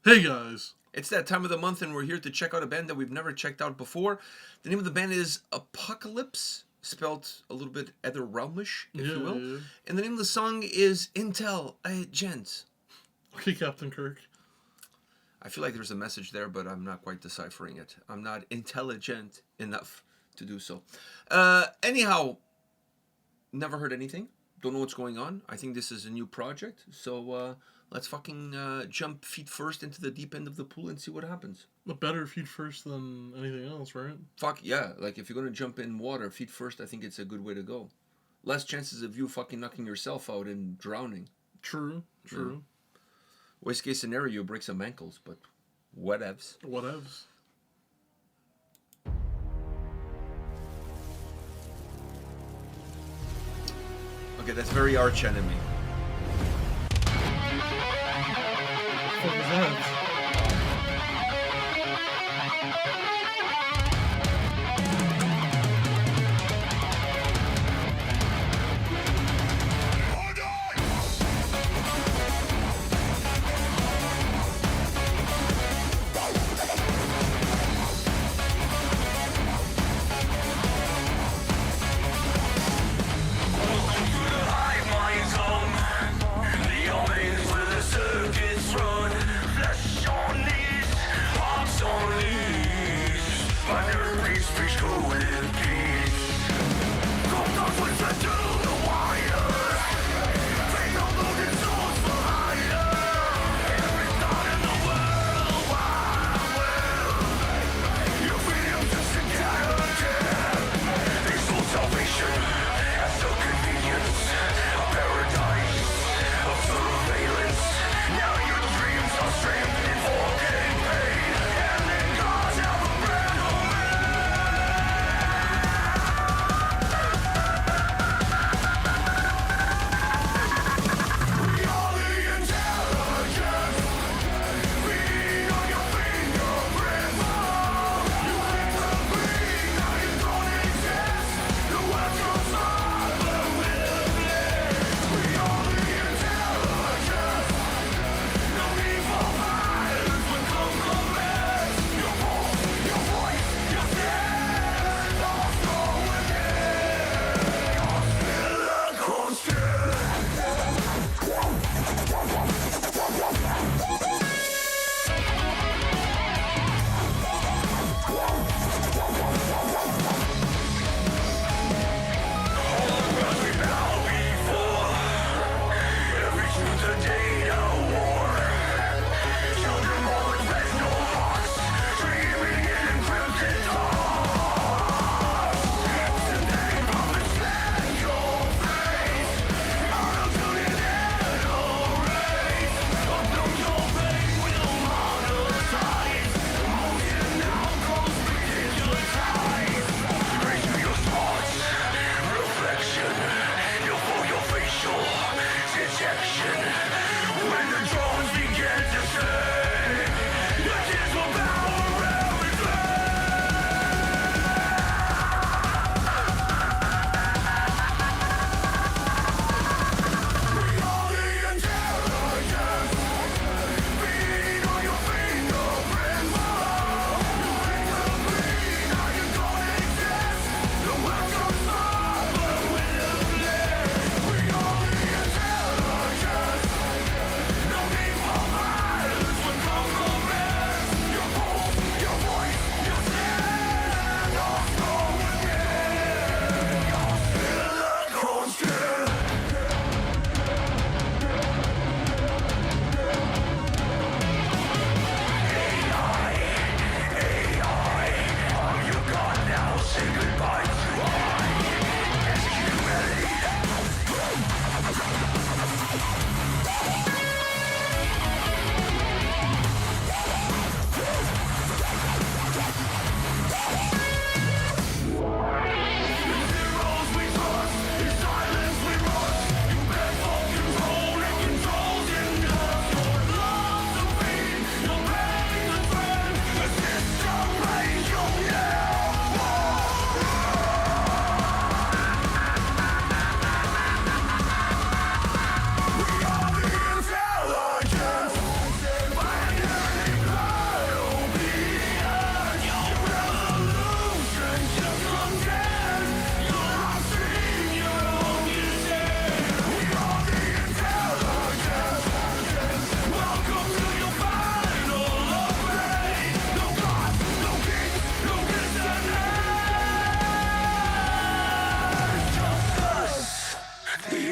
Hey guys. It's that time of the month, and we're here to check out a band that we've never checked out before. The name of the band is Apocælypse, spelled a little bit other realmish, if you will. Yeah. And the name of the song is Intell-I-Gents. Okay, Captain Kirk. I feel like there's a message there, but I'm not quite deciphering it. I'm not intelligent enough to do so. Anyhow, never heard anything. Don't know what's going on. I think this is a new project. So let's fucking jump feet first into the deep end of the pool and see what happens. A better feed first than anything else, right? Fuck yeah. Like if you're going to jump in water, feet first, I think it's a good way to go. Less chances of you fucking knocking yourself out and drowning. True. Yeah. Worst case scenario, you break some ankles, but whatevs. Whatevs. Okay, that's very arch enemy. What was that?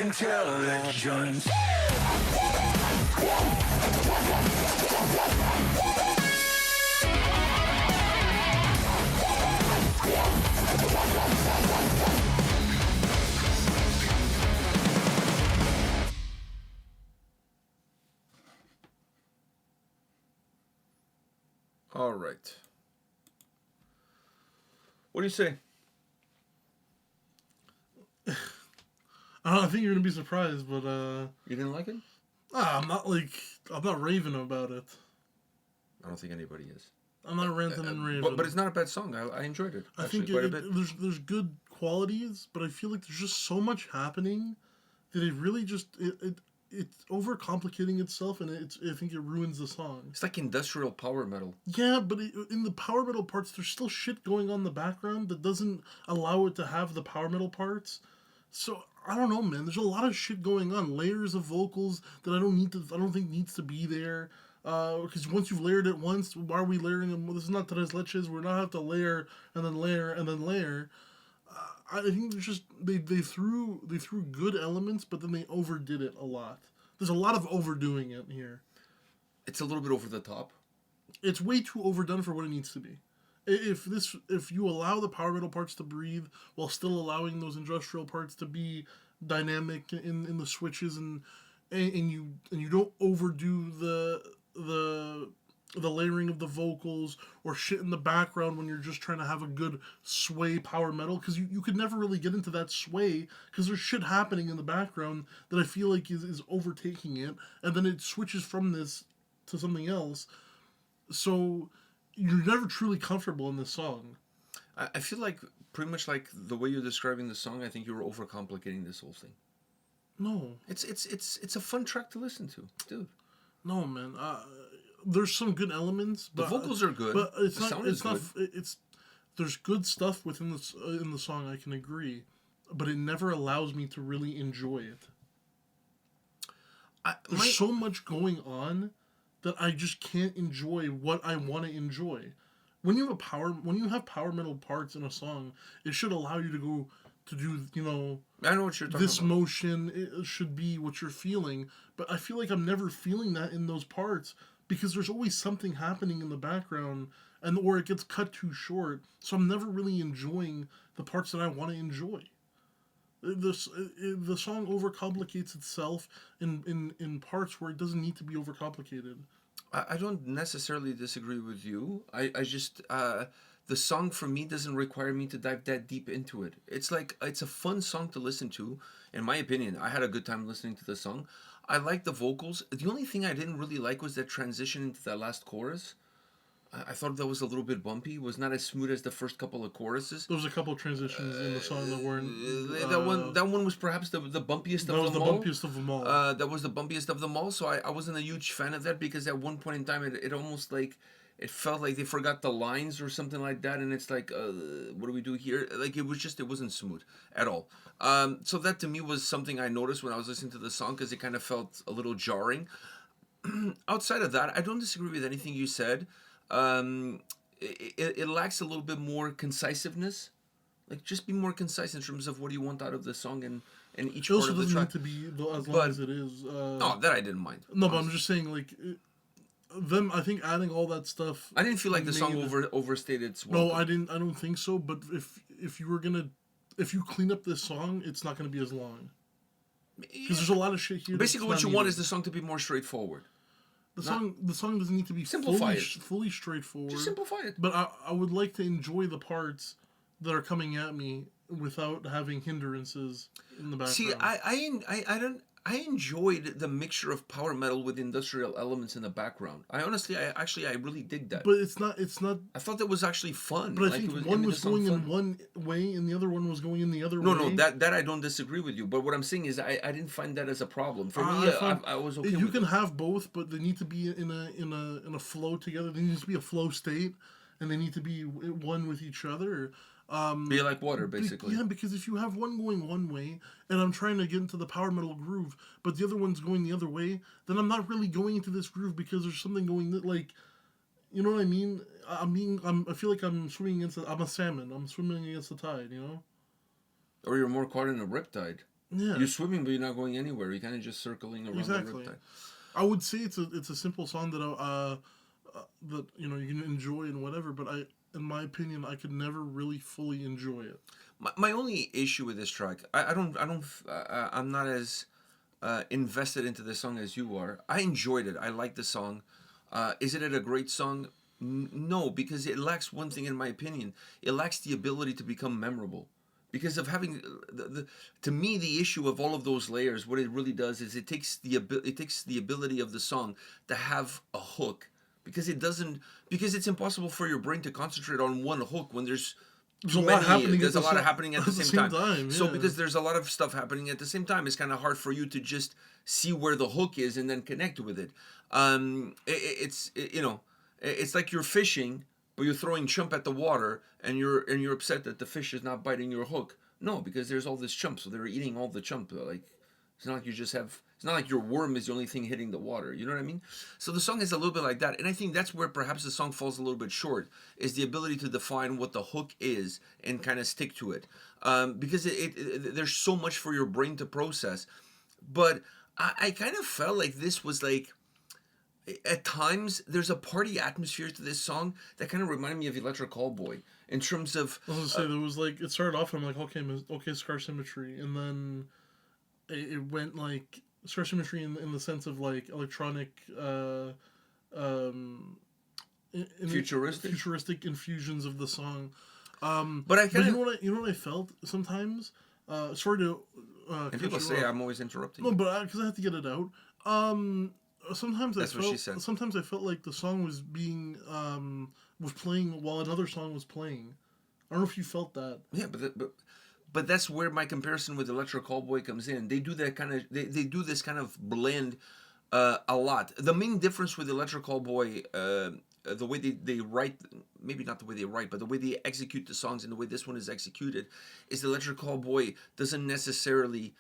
Intell-I-Gents. All right. What do you say? I think you're gonna be surprised, but You didn't like it? I'm not raving about it. I don't think anybody is. I'm not ranting and raving. But it's not a bad song. I enjoyed it. I Actually, think quite a bit. there's good qualities, but I feel like there's just so much happening that it really just it's overcomplicating itself, and I think it ruins the song. It's like industrial power metal. Yeah, but in the power metal parts, there's still shit going on in the background that doesn't allow it to have the power metal parts. So I don't know, man. There's a lot of shit going on. Layers of vocals that I don't think needs to be there. Because once you've layered it once, why are we layering them? This is not tres leches. We're not have to layer and then layer and then layer. I think there's just they threw good elements, but then they overdid it a lot. There's a lot of overdoing it here. It's a little bit over the top. It's way too overdone for what it needs to be. If you allow the power metal parts to breathe while still allowing those industrial parts to be dynamic in the switches and you don't overdo the layering of the vocals or shit in the background when you're just trying to have a good sway power metal, because you could never really get into that sway because there's shit happening in the background that I feel like is overtaking it, and then it switches from this to something else, so you're never truly comfortable in this song. I feel like pretty much like the way you're describing the song, I think you were overcomplicating this whole thing. No. It's a fun track to listen to, dude. No, man. There's some good elements. But, the vocals are good. But it's the not. sound It's is not. good. There's good stuff within in the song. I can agree, but it never allows me to really enjoy it. There's so much going on that I just can't enjoy what I want to enjoy. When you have power metal parts in a song, it should allow you to go to do, I know what you're talking this about. motion. It should be what you're feeling, but I feel like I'm never feeling that in those parts because there's always something happening in the background, or it gets cut too short. So I'm never really enjoying the parts that I want to enjoy. The song overcomplicates itself in parts where it doesn't need to be overcomplicated. I don't necessarily disagree with you. I just the song for me doesn't require me to dive that deep into it. It's a fun song to listen to, in my opinion. I had a good time listening to the song. I like the vocals. The only thing I didn't really like was that transition into that last chorus. I thought that was a little bit bumpy. It was not as smooth as the first couple of choruses. There was a couple of transitions in the song that weren't. That one was perhaps the bumpiest of them all. That was the bumpiest of them all. That was the bumpiest of them all. So I wasn't a huge fan of that because at one point in time it almost like it felt like they forgot the lines or something like that, and it's like what do we do here? Like it wasn't smooth at all. So that to me was something I noticed when I was listening to the song because it kind of felt a little jarring. Outside of that, I don't disagree with anything you said. It lacks a little bit more concisiveness. Like, just be more concise in terms of what you want out of the song and each part of the track. It also doesn't need to be as long as it is. No, that I didn't mind. No, but I'm just saying, like, I think adding all that stuff. I didn't feel like the song overstayed its welcome. No, I didn't. I don't think so. But if you clean up this song, it's not gonna be as long. Because there's a lot of shit here. Basically, what you want is the song to be more straightforward. The song doesn't need to be fully straightforward. Just simplify it. But I would like to enjoy the parts that are coming at me without having hindrances in the background. See, I enjoyed the mixture of power metal with industrial elements in the background. I really dig that. But it's not. I thought that was actually fun. But I think one was going in one way and the other one was going in the other way. No, that I don't disagree with you. But what I'm saying is I didn't find that as a problem. For me, I was okay with it. You can have both, but they need to be in a flow together. There needs to be a flow state, and they need to be one with each other. Be like water, basically. Yeah, because if you have one going one way, and I'm trying to get into the power metal groove, but the other one's going the other way, then I'm not really going into this groove because there's something going that, like, you know what I mean? I feel like I'm swimming I'm a salmon. I'm swimming against the tide, you know? Or you're more caught in a riptide. Yeah, You're swimming, but you're not going anywhere. You're kind of just circling around exactly. the riptide. I would say it's a simple song that that you can enjoy and whatever, but in my opinion, I could never really fully enjoy it. My only issue with this track, I'm not as invested into this song as you are. I enjoyed it. I like the song. Is it a great song? No, because it lacks one thing in my opinion. It lacks the ability to become memorable. Because of having to me the issue of all of those layers, what it really does is it takes the ability of the song to have a hook, because it's impossible for your brain to concentrate on one hook when there's There's a lot happening. There's a lot happening at the same time. So Yeah. because there's a lot of stuff happening at the same time, it's kind of hard for you to just see where the hook is and then connect with it. It's like you're fishing, but you're throwing chump at the water, and you're upset that the fish is not biting your hook. No, because there's all this chump, so they're eating all the chump. Like, it's not like you just have. It's not like your worm is the only thing hitting the water. You know what I mean? So the song is a little bit like that, and I think that's where perhaps the song falls a little bit short, is the ability to define what the hook is and kind of stick to it, because there's so much for your brain to process. But I kind of felt like this was like, at times there's a party atmosphere to this song that kind of reminded me of Electric Callboy in terms of. I was gonna say there was like it started off. I'm like, okay, scar symmetry, and then it went like scar symmetry in the sense of like electronic, futuristic infusions of the song. But I kind of. You know what I felt sometimes. Sorry to. And people say I'm always interrupting. No, but because I have to get it out. Sometimes That's what she said. Sometimes I felt like the song was being was playing while another song was playing. I don't know if you felt that. Yeah, but that's where my comparison with Electric Callboy comes in. They do that kind of they do this kind of blend a lot. The main difference with Electric Callboy, the way they write, maybe not the way they write, but the way they execute the songs and the way this one is executed, is the Electric Callboy doesn't necessarily.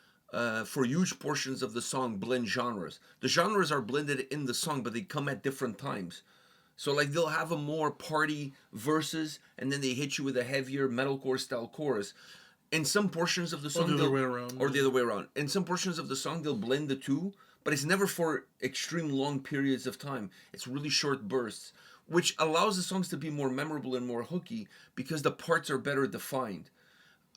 For huge portions of the song, blend genres. The genres are blended in the song, but they come at different times. So like they'll have a more party verses, and then they hit you with a heavier metalcore style chorus. In some portions of the song, or the other way around. Or the other way around. In some portions of the song, they'll blend the two, but it's never for extreme long periods of time. It's really short bursts, which allows the songs to be more memorable and more hooky because the parts are better defined.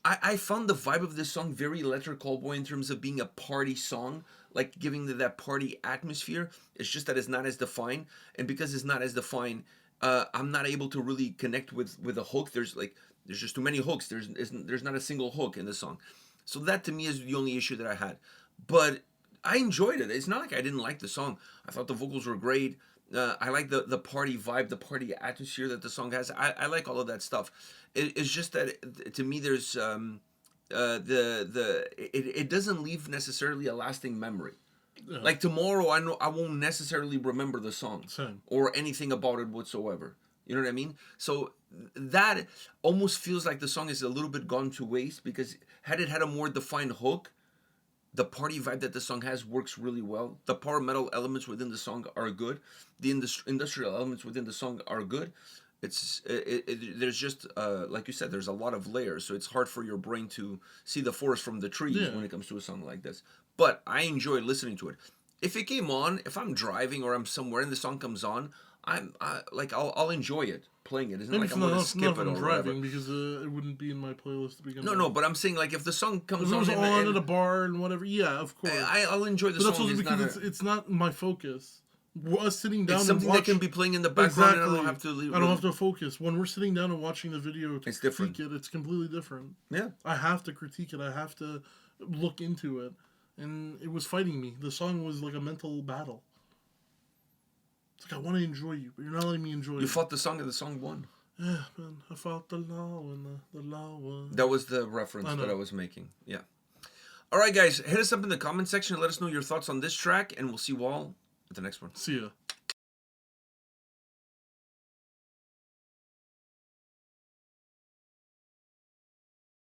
I found the vibe of this song very Electric Callboy in terms of being a party song, like giving that party atmosphere. It's just that it's not as defined, and because it's not as defined, I'm not able to really connect with a hook. There's just too many hooks. There's not a single hook in the song, so that to me is the only issue that I had. But I enjoyed it. It's not like I didn't like the song. I thought the vocals were great. I like the party vibe, the party atmosphere that the song has. I like all of that stuff. It's just that to me, there's it doesn't leave necessarily a lasting memory. Yeah. Like tomorrow, I know I won't necessarily remember the song or anything about it whatsoever. You know what I mean? So that almost feels like the song is a little bit gone to waste, because had it had a more defined hook, the party vibe that the song has works really well. The power metal elements within the song are good. The industrial elements within the song are good. There's just like you said, there's a lot of layers, so it's hard for your brain to see the forest from the trees when it comes to a song like this. But I enjoy listening to it. If it came on, if I'm driving or I'm somewhere and the song comes on, I'll enjoy it playing it. It's not like I'm gonna skip it or driving, because it wouldn't be in my playlist to begin with. No, but I'm saying like if the song comes on, if it was on at a bar and whatever, yeah, of course. I'll enjoy the song. That's also because it's not my focus. Us sitting down, it's something that can be playing in the background. Exactly. And I don't have to leave. I don't have to focus when we're sitting down and watching the video. It's different. It's completely different. Yeah, I have to critique it. I have to look into it, and it was fighting me. The song was like a mental battle. It's like, I want to enjoy you, but you're not letting me enjoy you. You fought the song and the song won. Yeah, man. I fought the law and the law won. That was the reference that I was making. Yeah. All right, guys. Hit us up in the comment section and let us know your thoughts on this track, and we'll see you all at the next one. See ya.